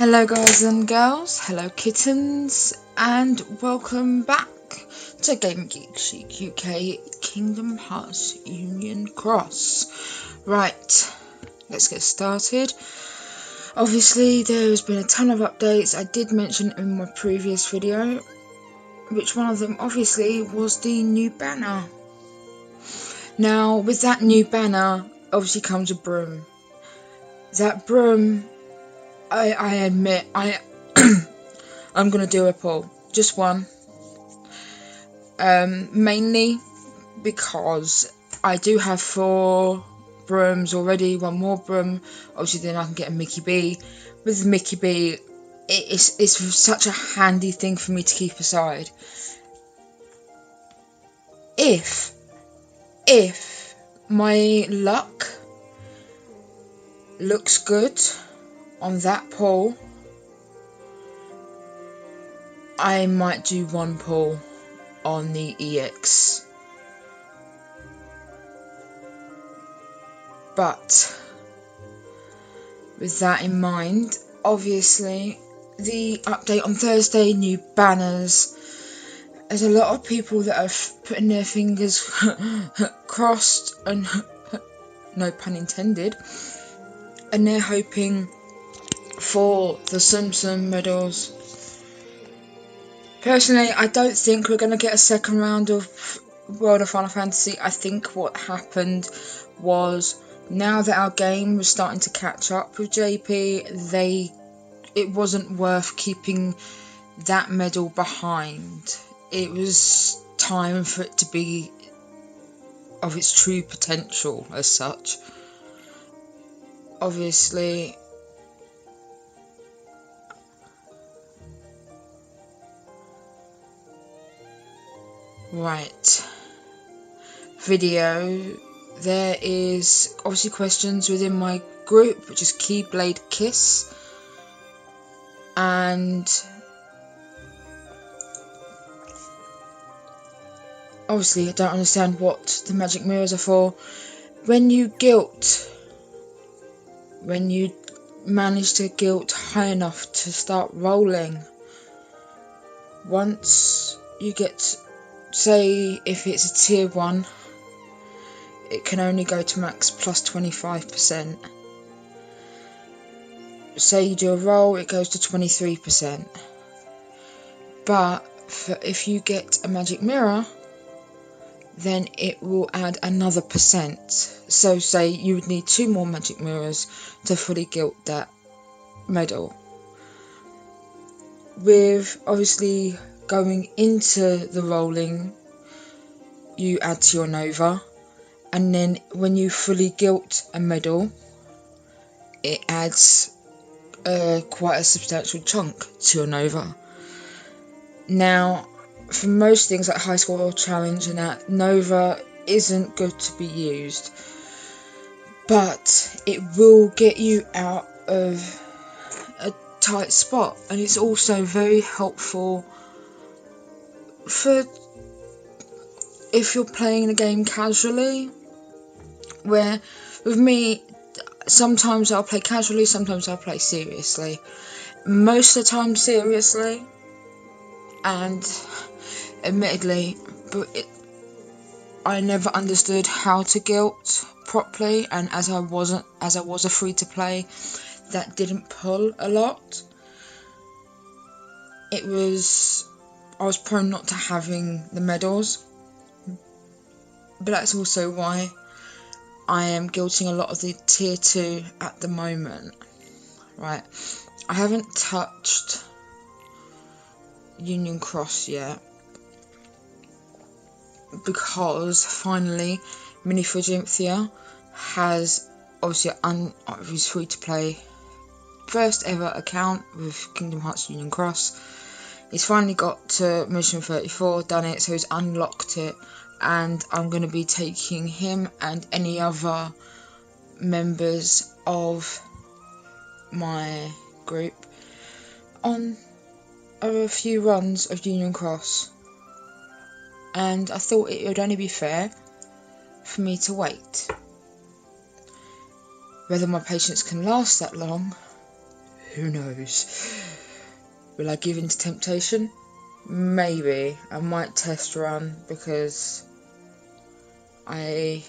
Hello guys and girls, hello kittens, and welcome back to Game Geek Chic UK Kingdom Hearts Union Cross. Right, let's get started. Obviously there's been a ton of updates. I did mention in my previous video, which one of them obviously was the new banner. Now with that new banner obviously comes a broom. That broom, I admit, I'm gonna do a poll, just one, mainly because I do have 4 brooms already, one more broom, obviously then I can get a Mickey B. With the Mickey B, it's such a handy thing for me to keep aside. If my luck looks good on that pull, I might do one pull on the EX. But with that in mind, obviously the update on Thursday, new banners. There's a lot of people that are putting their fingers crossed, and no pun intended, and they're hoping for the Simpson medals. Personally, I don't think we're going to get a second round of World of Final Fantasy. I think what happened was, now that our game was starting to catch up with JP, it wasn't worth keeping that medal behind. It was time for it to be of its true potential as such. Obviously, right, video, there is obviously questions within my group, which is Keyblade Kiss, and obviously I don't understand what the magic mirrors are for. When you manage to guilt high enough to start rolling, once you get, say if it's a tier 1, it can only go to max plus 25%. Say you do a roll, it goes to 23%. But if you get a magic mirror, then it will add another %. So say you would need 2 more magic mirrors to fully guilt that medal. With obviously going into the rolling, you add to your Nova, and then when you fully guilt a medal, it adds quite a substantial chunk to your Nova. Now, for most things like high score challenge and that, Nova isn't good to be used, but it will get you out of a tight spot, and it's also very helpful for if you're playing the game casually, where with me sometimes I'll play casually, sometimes I'll play seriously, most of the time seriously, and admittedly, I never understood how to guilt properly, and as I was a free to play that didn't pull a lot, I was prone not to having the medals. But that's also why I am guilting a lot of the tier 2 at the moment. Right, I haven't touched Union Cross yet, because finally Mini Frigynthia has obviously his free to play first ever account with Kingdom Hearts Union Cross. He's finally got to mission 34, done it, so he's unlocked it, and I'm going to be taking him and any other members of my group on a few runs of Union Cross, and I thought it would only be fair for me to wait. Whether my patience can last that long, Who knows? Will I give in to temptation? Maybe. I might test run, because I'm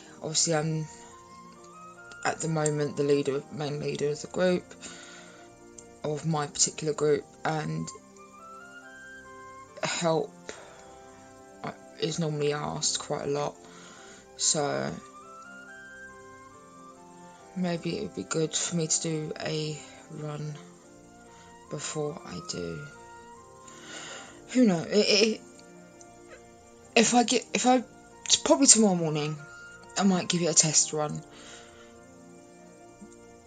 at the moment the main leader of the group, of my particular group, and help is normally asked quite a lot, so maybe it would be good for me to do a run before I do. Who knows? It's probably tomorrow morning, I might give it a test run.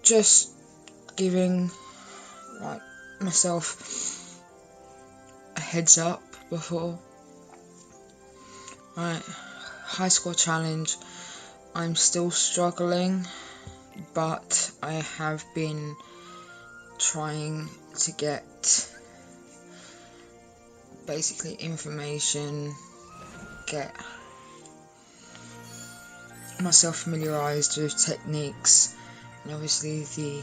Just giving myself a heads up before. Right, high score challenge. I'm still struggling, but I have been trying to get basically information, get myself familiarised with techniques, and obviously the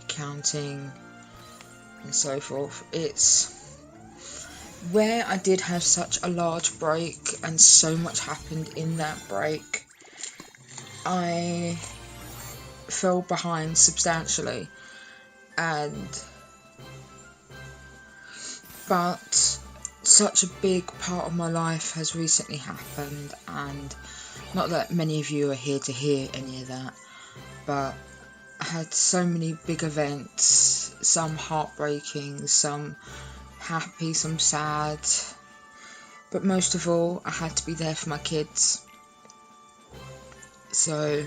counting and so forth. It's where I did have such a large break and so much happened in that break, I fell behind substantially, but such a big part of my life has recently happened, and not that many of you are here to hear any of that, but I had so many big events, some heartbreaking, some happy, some sad, but most of all I had to be there for my kids. So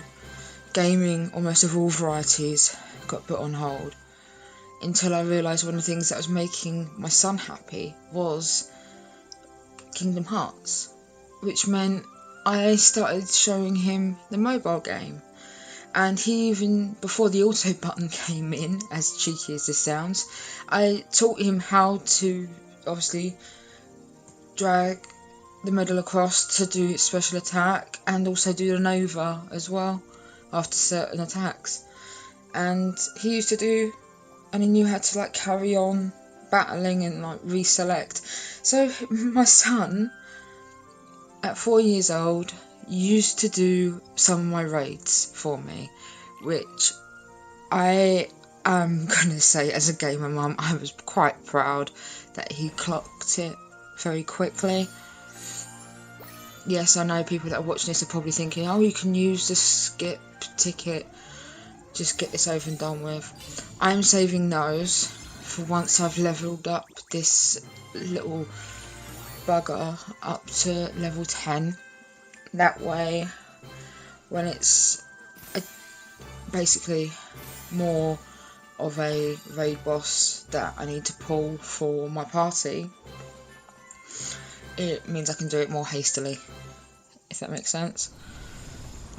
gaming, almost of all varieties, got put on hold until I realised one of the things that was making my son happy was Kingdom Hearts, which meant I started showing him the mobile game. And he even, before the auto button came in, as cheeky as this sounds, I taught him how to obviously drag the medal across to do its special attack, and also do the Nova as well after certain attacks. And he used to do, and he knew how to carry on battling and reselect. So my son, at 4 years old, used to do some of my raids for me, which I am gonna say, as a gamer mum, I was quite proud that he clocked it very quickly. Yes, I know people that are watching this are probably thinking, oh, you can use the skip ticket, just get this over and done with. I'm saving those for once I've leveled up this little bugger up to level 10. That way, when it's basically more of a raid boss that I need to pull for my party, it means I can do it more hastily, if that makes sense.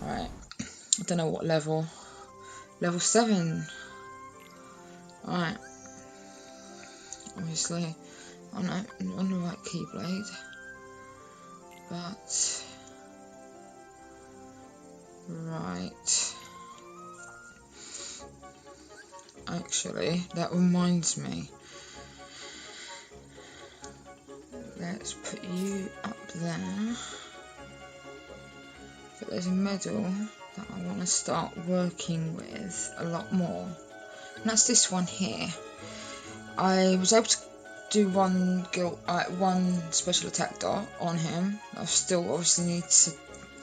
Alright, I don't know what level. Level 7. Alright. Obviously, I'm on the right keyblade, but right. Actually, that reminds me. Let's put you up there. But there's a medal that I want to start working with a lot more. And that's this one here. I was able to do one special attack dot on him. I still obviously need to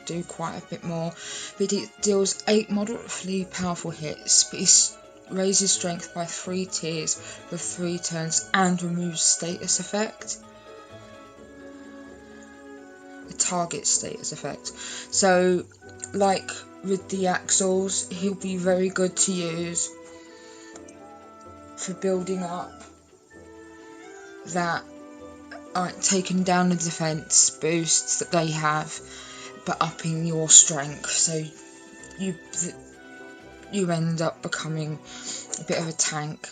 do quite a bit more, but it deals 8 moderately powerful hits, but he raises strength by 3 tiers for 3 turns and removes status effect, a target status effect. So like with the axles, he'll be very good to use for building up that, taking down the defense boosts that they have, but upping your strength, so you end up becoming a bit of a tank.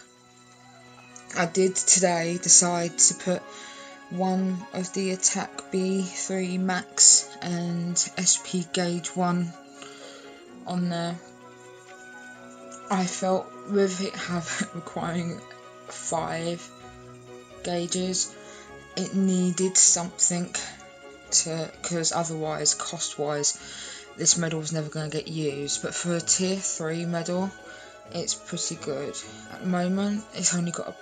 I did today decide to put one of the attack B3 max and SP gauge 1 on there. I felt with it requiring 5 gauges. It needed something to, because otherwise, cost-wise, this medal was never going to get used. But for a tier 3 medal, it's pretty good. At the moment, it's only got a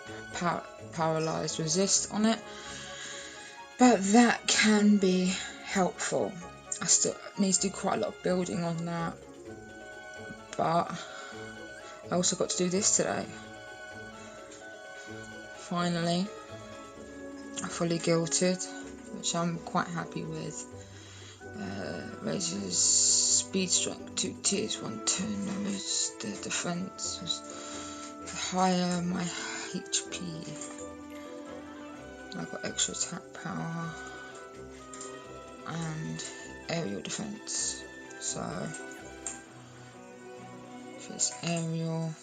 paralysed resist on it, but that can be helpful. I still need to do quite a lot of building on that, but I also got to do this today. Finally, I fully guilted, which I'm quite happy with. Raises speed strength 2 tiers, 1 turn, lowers the defense, higher my HP. I've got extra attack power and aerial defense. So if it's aerial,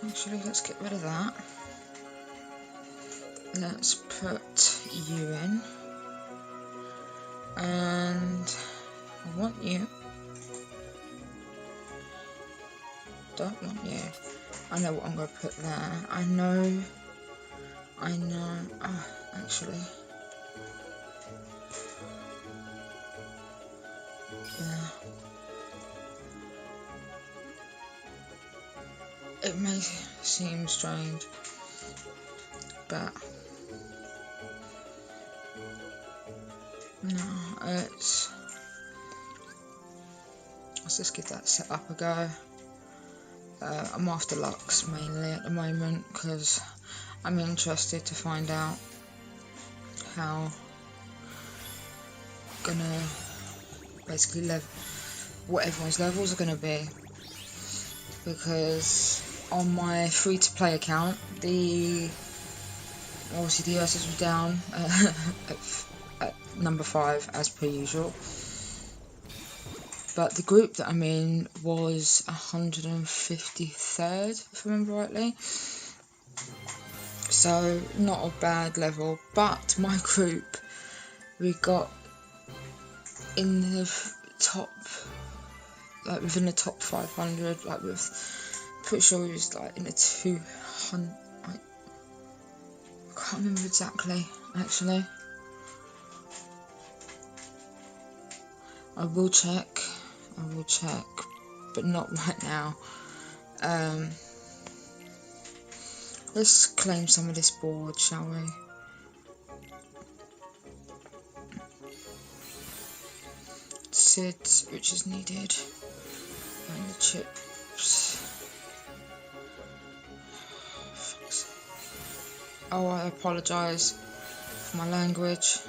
actually let's get rid of that. Let's put you in, and I want you. Don't want you. I know what I'm going to put there. I know. Actually. Yeah. It may seem strange, but no, let's just give that set up a go. I'm after Lux mainly at the moment because I'm interested to find out how gonna basically what everyone's levels are gonna be, because on my free-to-play account obviously the USs were down at number 5 as per usual, but the group that I'm in was 153rd, if I remember rightly, so not a bad level. But my group, we got in the top, like within the top 500, like pretty sure it was like in the 200, I can't remember exactly actually. I will check, but not right now. Let's claim some of this board, shall we? Seeds, which is needed, and the chips. Oh, I apologise for my language.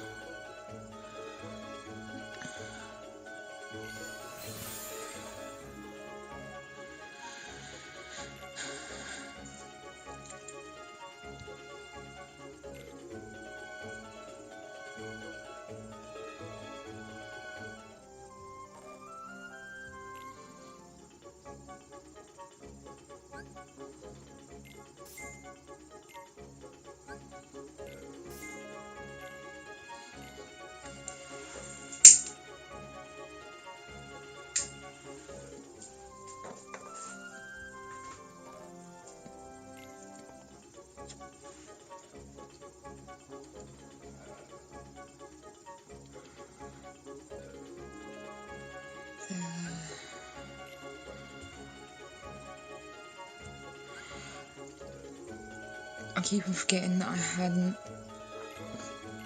I keep on forgetting that I hadn't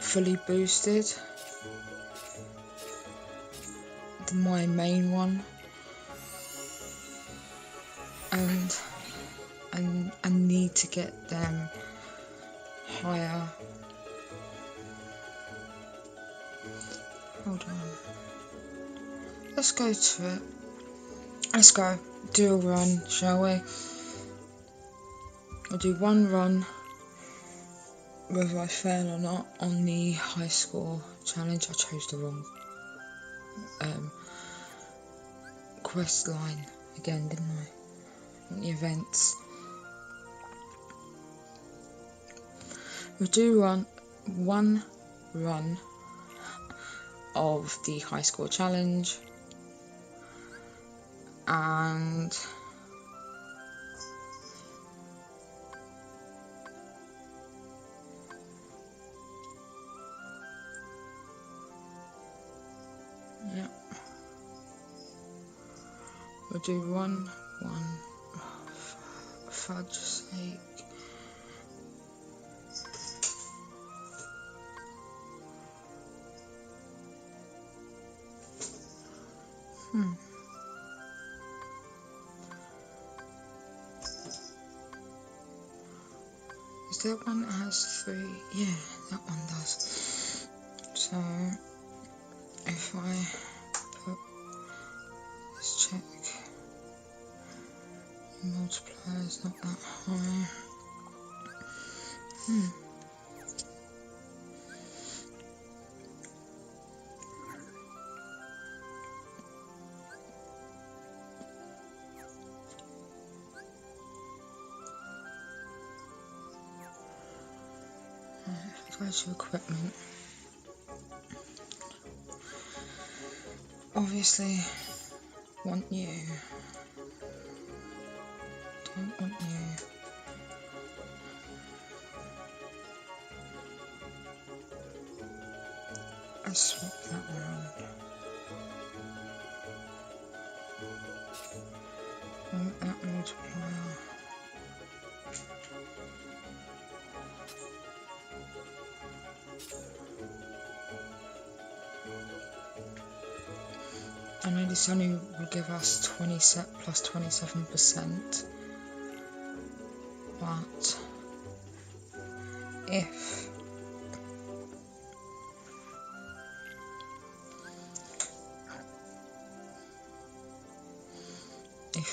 fully boosted my main one, and I need to get them higher. Hold on. Let's go to it. Let's go. Do a run, shall we? I'll do one run, whether I fail or not, on the high score challenge. I chose the wrong quest line again, didn't I? On the events. We'll do one run of the high score challenge, and yeah, we'll do one, fudge sake. Is there one that has 3? Yeah, that one does. So if I put, let's check, multiplier is not that high. Go to equipment. Obviously, want you. Don't want you. I swap that around. I want that multiplier. I know this only will give us 20 plus 27%, but if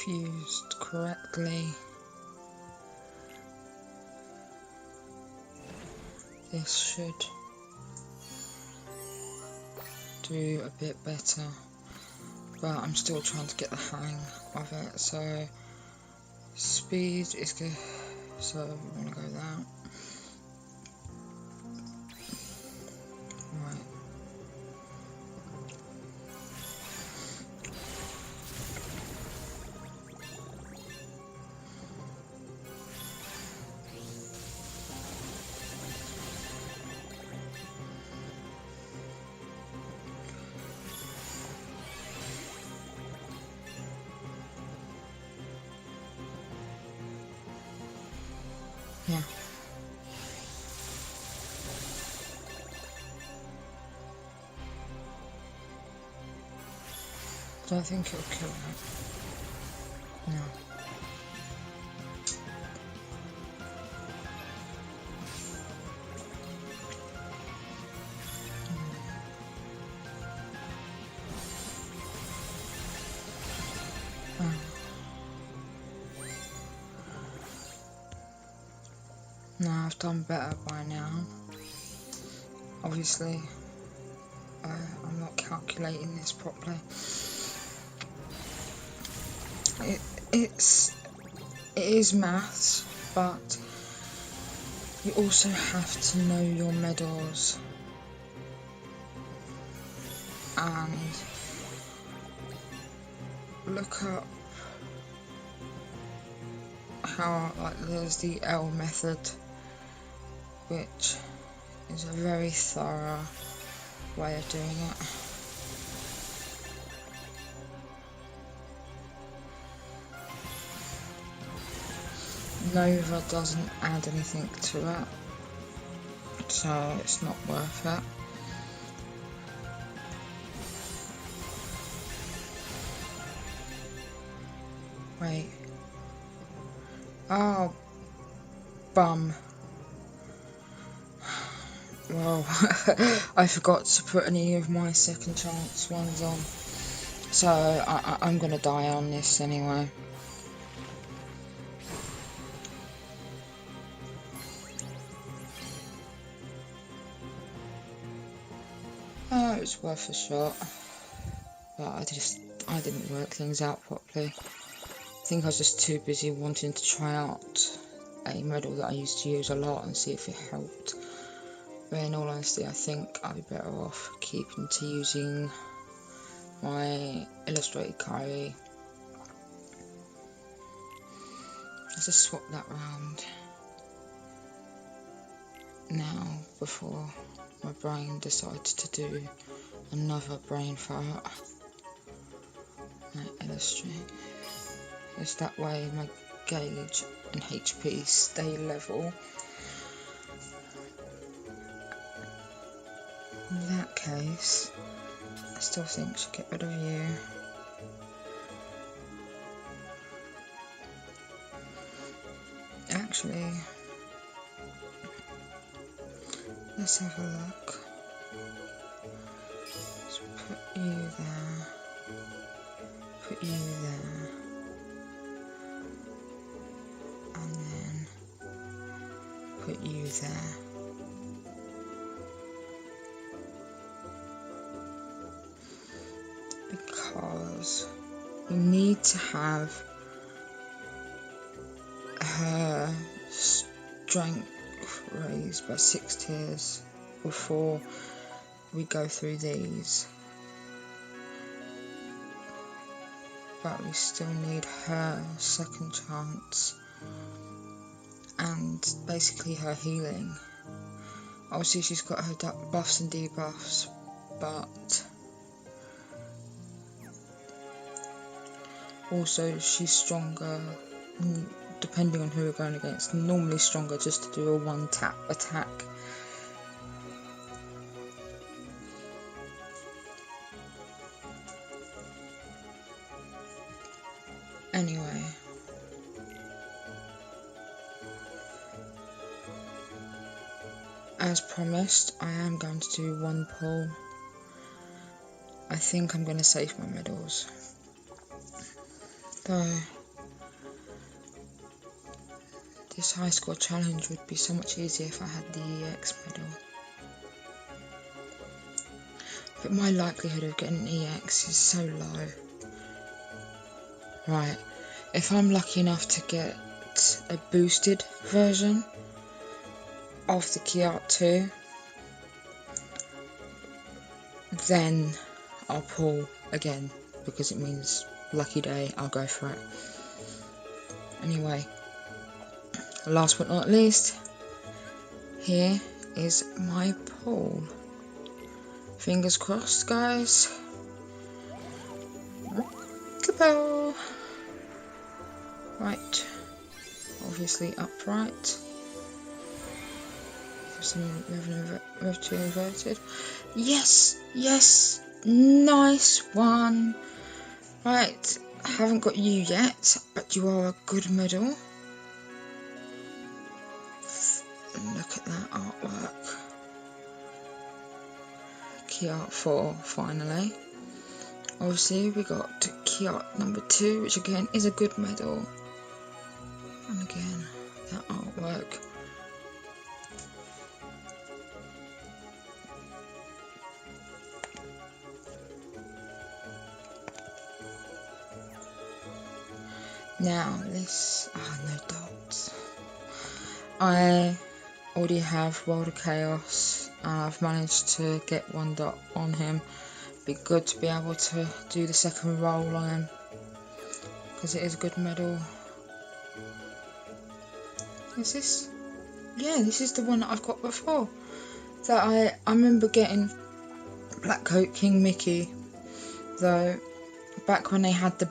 used correctly, this should do a bit better. But I'm still trying to get the hang of it, so speed is good, so I'm going to go that. Right. Yeah. Don't think it'll kill that. No. No, I've done better by now. Obviously, I'm not calculating this properly. It is maths, but you also have to know your medals and look up how, like, there's the L method, which is a very thorough way of doing it. Nova doesn't add anything to it, so it's not worth it. Wait. Oh, bum. Well, I forgot to put any of my second chance ones on, so I'm gonna die on this anyway. It was worth a shot, but I didn't work things out properly. I think I was just too busy wanting to try out a medal that I used to use a lot and see if it helped. But in all honesty, I think I'd be better off keeping to using my illustrated carry to swap that round now before my brain decides to do another brain fart. I illustrate. Just that way my gauge and HP stay level. In that case, I still think I should get rid of you. Actually, let's have a look. Let's put you there. Put you there. And then put you there. Because we need to have her strength raised by 6 tiers before we go through these. But we still need her second chance and basically her healing. Obviously she's got her buffs and debuffs, but also she's stronger depending on who we're going against. Normally stronger just to do a one tap attack. Anyway, as promised, I am going to do one pull. I think I'm going to save my medals. Though this high score challenge would be so much easier if I had the EX medal. But my likelihood of getting an EX is so low. Right, if I'm lucky enough to get a boosted version of the Khux 2, then I'll pull again, because it means lucky day, I'll go for it. Anyway, last but not least, here is my pull. Fingers crossed, guys. Kapow! Right, obviously upright. Move to inverted. Yes, yes, nice one. Right, I haven't got you yet, but you are a good medal. Look at that artwork. Khux 4, finally. Obviously, we got Khux number 2, which again is a good medal. And again, that artwork. Now, this. No dots. I already have World of Chaos, and I've managed to get 1 dot on him. Be good to be able to do the second roll on him, because it is a good medal. Is this? Yeah, this is the one that I've got before. That I remember getting Black Coat King Mickey, though, back when they had the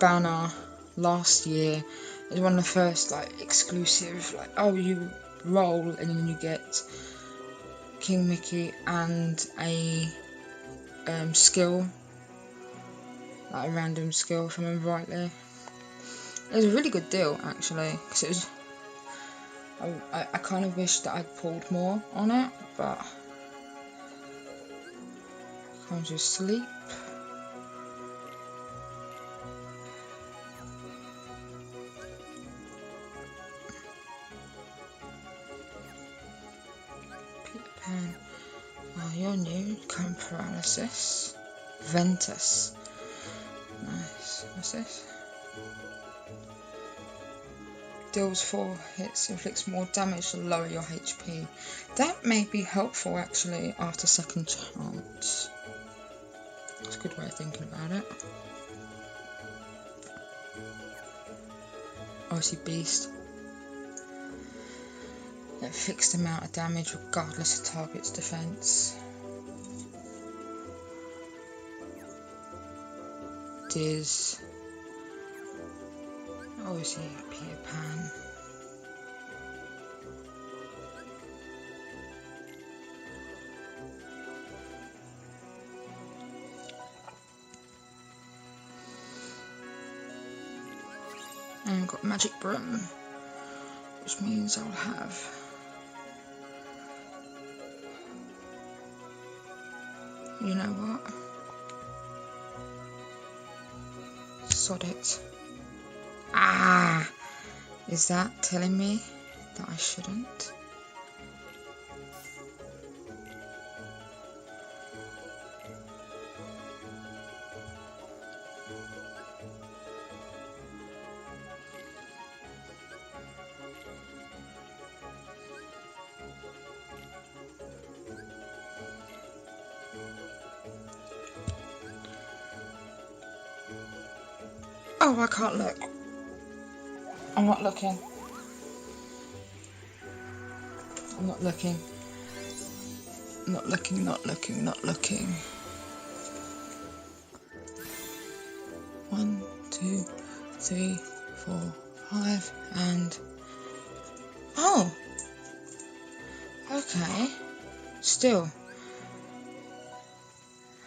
banner last year. It was one of the first exclusive, oh, you roll and then you get King Mickey and a skill, a random skill if I remember rightly. It was a really good deal actually, because it was. I kind of wish that I'd pulled more on it, but I can't just sleep. Peter Pan. You're new. Cone paralysis. Ventus. Nice. What's this? Deals 4 hits, inflicts more damage to lower your HP. That may be helpful actually after second chance. That's a good way of thinking about it. Oh priority beast. A fixed amount of damage regardless of target's defense. Diz. Obviously Peter Pan. And I've got magic broom, which means I'll have you know what? Sod it. Ah! Is that telling me that I shouldn't? Oh, I can't look. I'm not looking. I'm not looking. Not looking, not looking, not looking. 1, 2, 3, 4, 5, and... Oh! Okay. Still.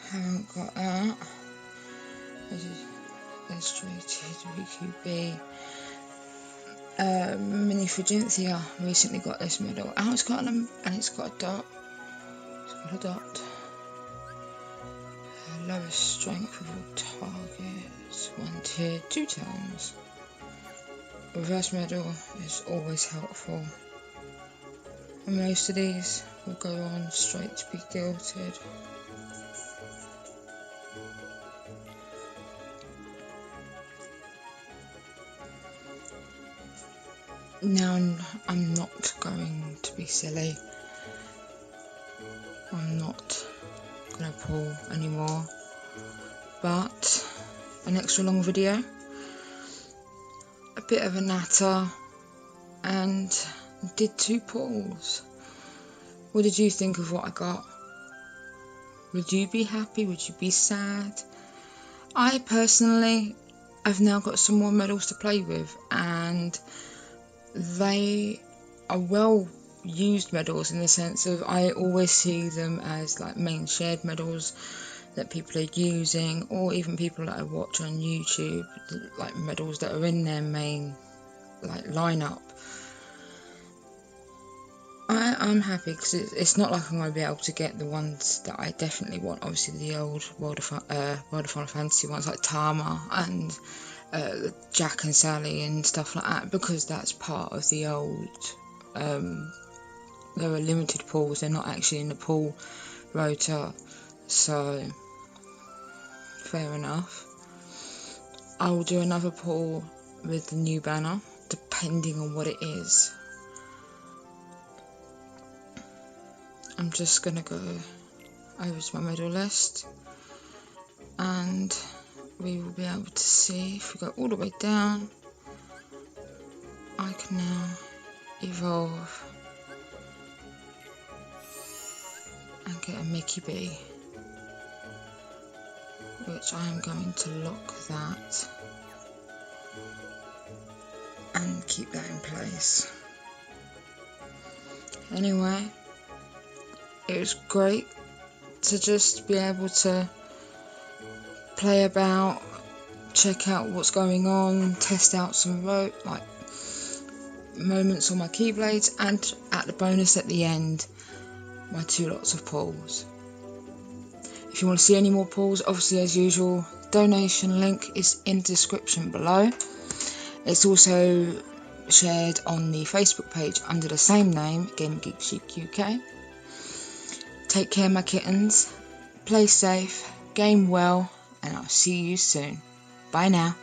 Haven't got that. Illustrated VQB. Mini Phryginthia. Recently got this medal. Oh, it's got and it's got a dot. It's got a dot. Lowest strength of all targets. 1 tier, 2 turns. Reverse medal is always helpful. And most of these will go on straight to be gilded. Now I'm not going to be silly. I'm not going to pull anymore. But an extra long video, a bit of a natter, and did 2 pulls. What did you think of what I got? Would you be happy? Would you be sad? I personally have now got some more medals to play with, and they are well used medals in the sense of I always see them as like main shared medals that people are using, or even people that I watch on YouTube, like medals that are in their main like lineup. I'm happy because it's not like I'm going to be able to get the ones that I definitely want. Obviously the old World of Final Fantasy ones like Tama and Jack and Sally and stuff like that, because that's part of the old, there are limited pulls, they're not actually in the pull rotor, so fair enough. I will do another pull with the new banner, depending on what it is. I'm just going to go over to my medal list, and we will be able to see, if we go all the way down, I can now evolve and get a Mickey B, which I am going to lock that and keep that in place. Anyway, it was great to just be able to play about, check out what's going on, test out some moments on my keyblades, and at the bonus at the end, my 2 lots of pulls. If you want to see any more pulls, obviously as usual, donation link is in the description below. It's also shared on the Facebook page under the same name, Game Geek Chic UK. Take care, my kittens, play safe, game well, and I'll see you soon. Bye now.